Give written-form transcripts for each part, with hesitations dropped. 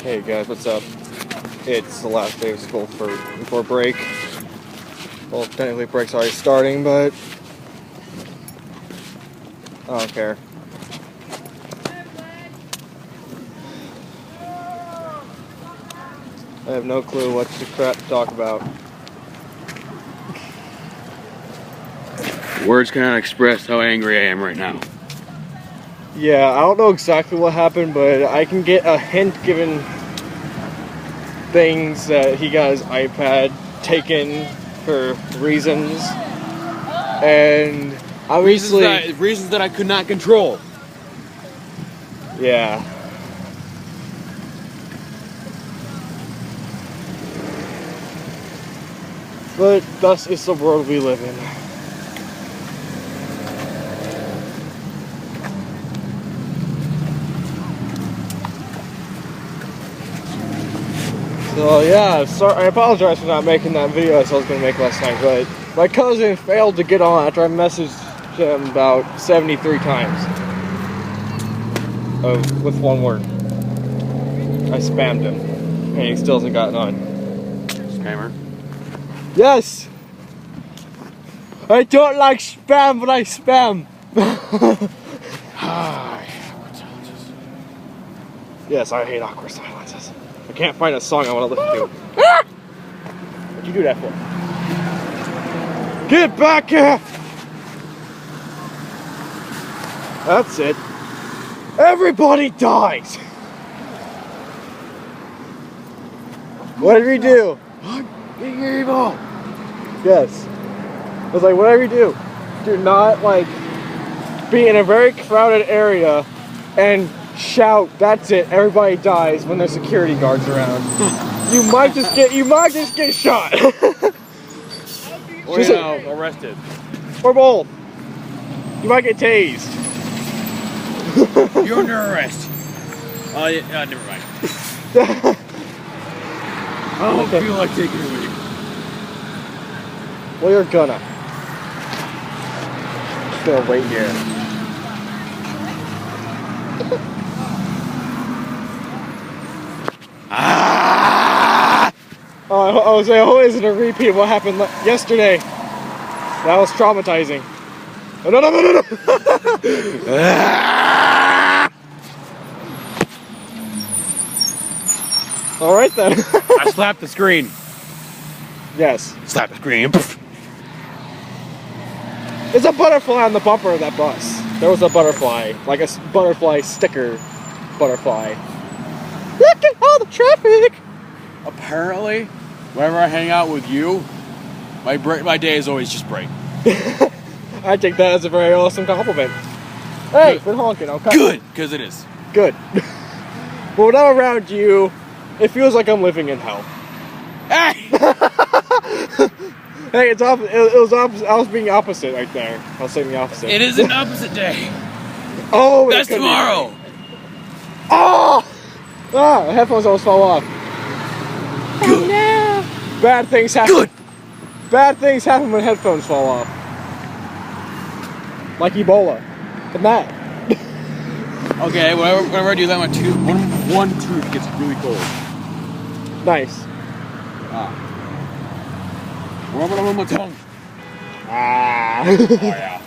Hey guys, what's up? It's the last day of school before break. Well, technically break's already starting, but I don't care. I have no clue what the crap to talk about. Words cannot express how angry I am right now. Yeah, I don't know exactly what happened, but I can get a hint given things that he got his iPad taken for reasons, and obviously reasons that I could not control. Yeah. But thus is the world we live in. So yeah, sorry, I apologize for not making that video as I was going to make last night, but my cousin failed to get on after I messaged him about 73 times. With one word. I spammed him, and he still hasn't gotten on. Spammer? Yes! I don't like spam, but I spam! Hi. Yes, I hate awkward silences. I can't find a song I want to listen to. What'd you do that for? Get back here! That's it. Everybody dies! What did we do? Being evil! Yes. I was like, whatever you do not, like, be in a very crowded area and shout, that's it, everybody dies when there's security guards around. You might just get shot. Or, arrested. Or both. You might get tased. You're under arrest. Oh, yeah, never mind. I don't feel like taking it with you. Well, you're gonna. Just gonna wait here. I was like, oh, is it a repeat of what happened yesterday? That was traumatizing. Oh, no. All right then. I slapped the screen. Yes. Slap the screen. There's a butterfly on the bumper of that bus. There was a butterfly, like a butterfly sticker butterfly. Look at all the traffic. Apparently, whenever I hang out with you, my day is always just break. I take that as a very awesome compliment. Hey, quit honking. Okay. Good, because it is. Good. But when I'm around you, it feels like I'm living in hell. Hey! Hey, it's opposite. It was opposite. I was being opposite right there. I was saying the opposite. It is an opposite day. Oh, that's tomorrow. Oh! Ah, the headphones almost fell off. Good. Oh, no. Bad things happen. Good. Bad things happen when headphones fall off. Like Ebola. And that. Okay, whenever I do that, one tooth gets really cold. Nice. Rub it on my tongue. Ah. Oh yeah.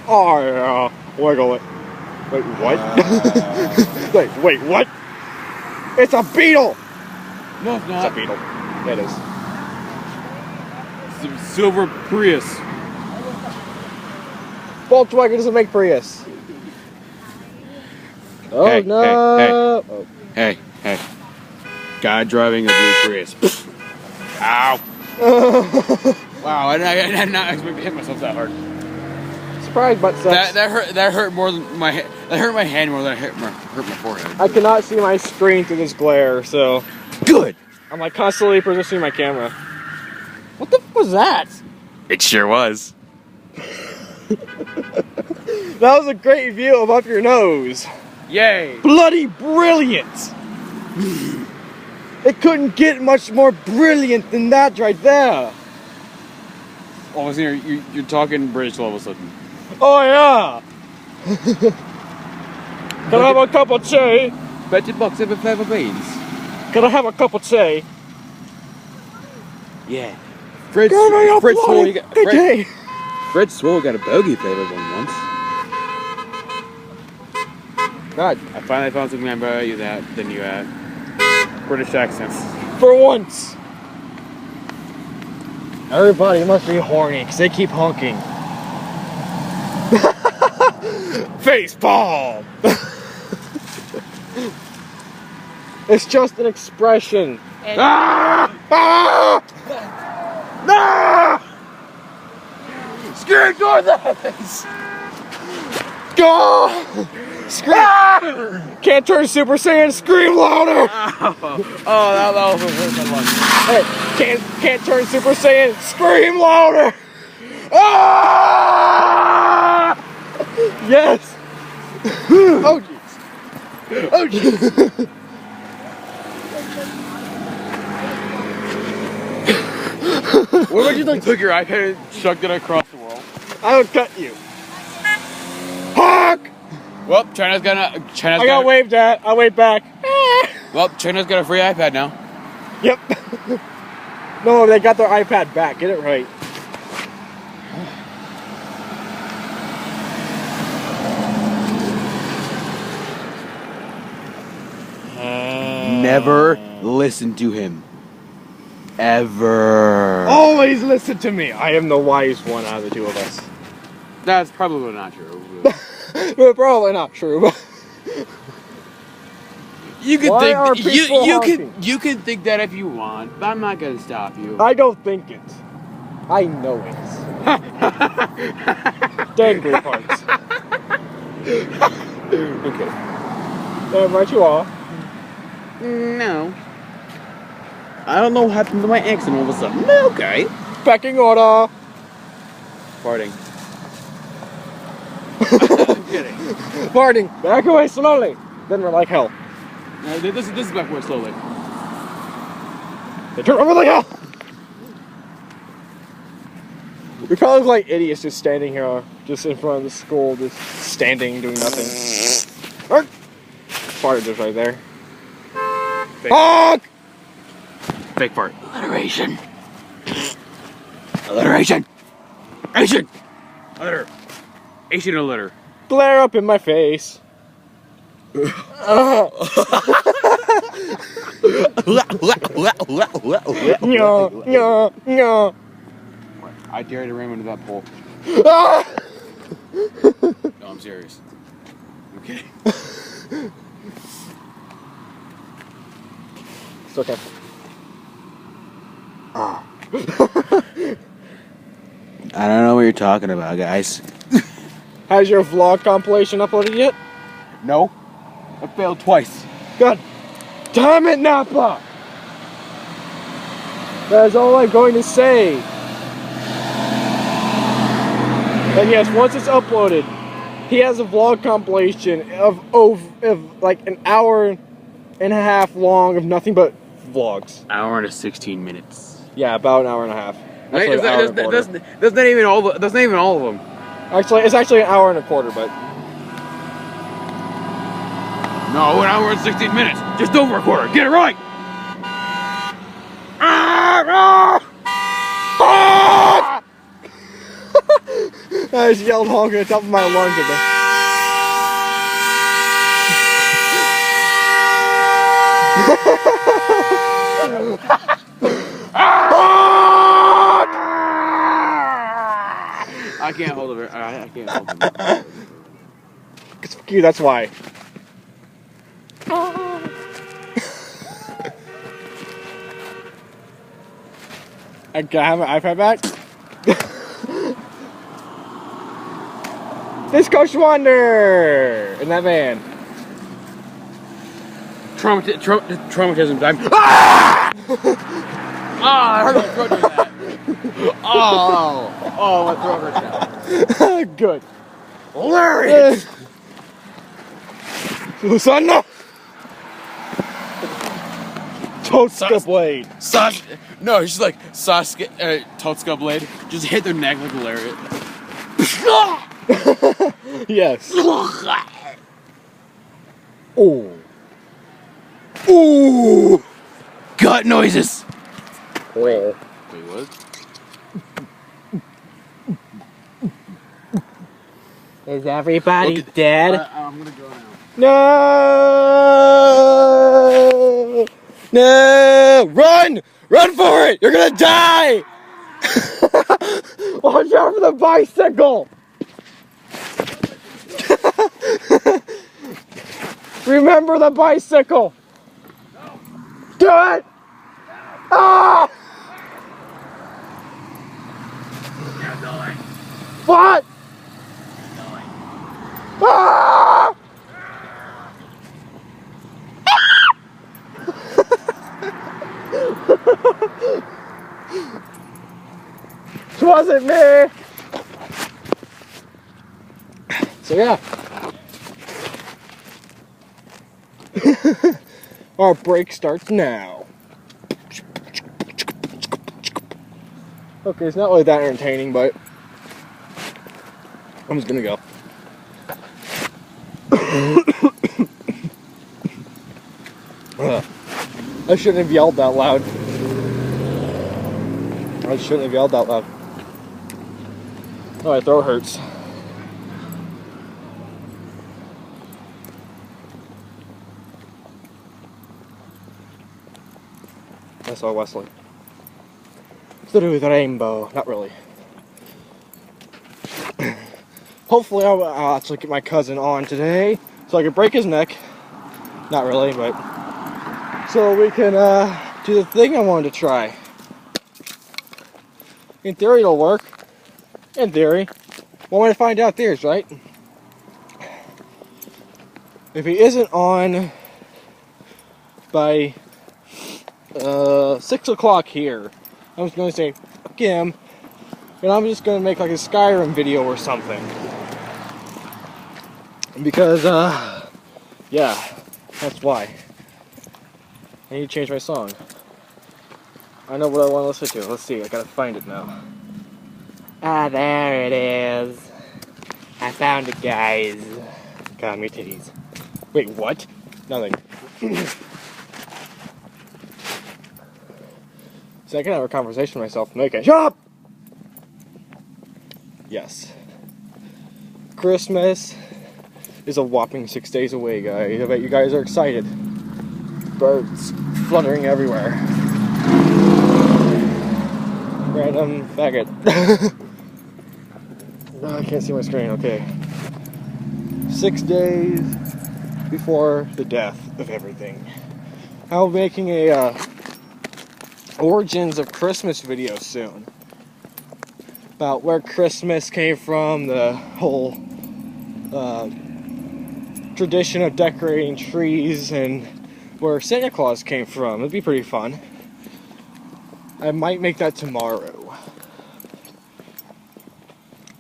Oh yeah. Wiggle it. Wait, what? Wait, what? It's a beetle! No, it's not. It's a beetle. Yeah, it is. It's a silver Prius. Volkswagen doesn't make Prius. Oh Hey, no! Hey. Guy driving a blue Prius. Ow. Wow, I did not expect to hit myself that hard. Surprise, butt sucks. That hurt more than that hurt my hand more than it hurt my forehead. I cannot see my screen through this glare, so good. I'm like constantly positioning my camera. What the f was that? It sure was. That was a great view of up your nose. Yay! Bloody brilliant! It couldn't get much more brilliant than that right there. All of a sudden, you're talking British all of a sudden. Oh yeah! Can I have a cup of tea? $30 every 5 beans. Can I have a cup of tea? Yeah. Fred Swole got a bogey flavored one once. God, I finally found something I'm better than you at. British accents. For once. Everybody must be horny because they keep honking. Face palm. It's just an expression. Ah! Ah! No! Scream towards the heavens! Go! Scream! Ah! Can't turn Super Saiyan. Scream louder! That was the first one. Hey, can't turn Super Saiyan. Scream louder! Ah! Yes! Oh jeez! Oh jeez! What if you took your iPad and chucked it across the world? I'll cut you. Honk! Well, China's got I got waved at. I waved back. Well, China's got a free iPad now. Yep. No, they got their iPad back. Get it right. Never listen to him. Ever. Always listen to me. I am the wise one out of the two of us. That's probably not true. Probably not true. You can Why think are people you can think that if you want, but I'm not gonna stop you. I don't think it. I know it. Dangly parts. Okay. Right you are. No. I don't know what happened to my accent all of a sudden. Okay. Pecking order. Farting. I'm kidding. Farting. Back away slowly. Then we're like hell. No, this is back more slowly. They turn over like hell. We probably look like idiots just standing here, just in front of the school, just standing, doing nothing. Farted just right there. Honk! Fake fart. Alliteration. Alliteration. Asian. Alliter. Asian alliter. Glare up in my face. No. I dare to ram into that pole. No, I'm serious. Okay. It's okay. I don't know what you're talking about, guys. Has your vlog compilation uploaded yet? No. I failed twice. God damn it, Nappa! That is all I'm going to say. And yes, once it's uploaded, he has a vlog compilation of like an hour and a half long of nothing but vlogs. Hour and 16 minutes. Yeah, about an hour and a half. Actually, that's not even all. That's not even all of them. Actually, it's actually an hour and a quarter, but no, an hour and 16 minutes. Just over a quarter. Get it right. I just yelled honk at the top of my lungs at them. I can't hold it. I can't hold it. It's fuck you, that's why. I have my iPad back. This Coach Wonder in that van. Traumatism time. Ah! I heard my throat doing that. Oh, my throat hurts now. Good. Hilarious. Susanna. Totska blade. No, she's like Sasuke, Totska blade. Just hit their neck like hilarious. Yes. Oh. Ooh. gut noises. Wait. Wait, what? Is everybody Okay. dead? I'm gonna go now. No! No! Run! Run for it! You're gonna die! Watch out for the bicycle! Remember the bicycle! Do it! Ah! What? Ah! It wasn't me! So yeah. Our break starts now. Okay, it's not really that entertaining, but I'm just gonna go. I shouldn't have yelled that loud. I shouldn't have yelled that loud. Oh, my throat hurts. I saw Wesley. Through the rainbow. Not really. Hopefully I'll actually get my cousin on today so I can break his neck. Not really, but so we can do the thing I wanted to try. In theory it'll work. In theory. One way to find out theories, right? If he isn't on by 6 o'clock here, I'm just going to say, fuck him, and I'm just going to make like a Skyrim video or something. Because, yeah, that's why. I need to change my song. I know what I want to listen to. Let's see, I gotta find it now. Ah, there it is. I found it, guys. God, me titties. Wait, what? Nothing. So I can have a conversation with myself. Okay, shut up! Yes. Christmas is a whopping 6 days away, guys. I bet you guys are excited. Birds fluttering everywhere. Random faggot. Oh, I can't see my screen, okay. 6 days before the death of everything. I'll be making a origins of Christmas video soon. About where Christmas came from, the whole tradition of decorating trees, and where Santa Claus came from. It'd be pretty fun. I might make that tomorrow.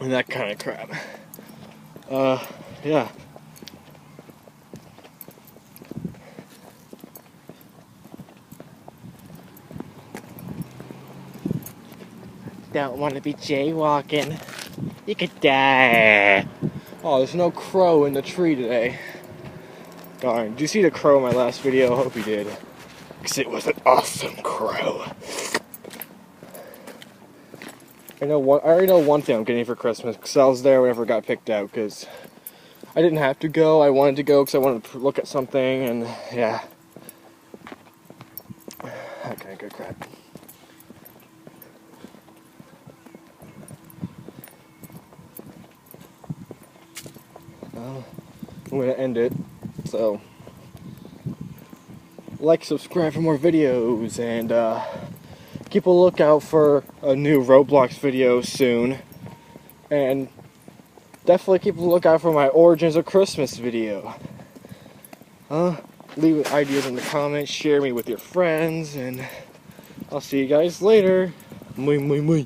And that kind of crap. Yeah. Don't want to be jaywalking. You could die. Oh, there's no crow in the tree today. Darn, did you see the crow in my last video? I hope you did. Because it was an awesome crow. I already know one thing I'm getting for Christmas, because I was there whenever it got picked out, because I didn't have to go. I wanted to go because I wanted to look at something, and yeah. Okay, good crap. Well, I'm going to end it, so like, subscribe for more videos, and keep a lookout for a new Roblox video soon, and definitely keep a lookout for my Origins of Christmas video. Leave ideas in the comments, share me with your friends, and I'll see you guys later. Moi moi moi.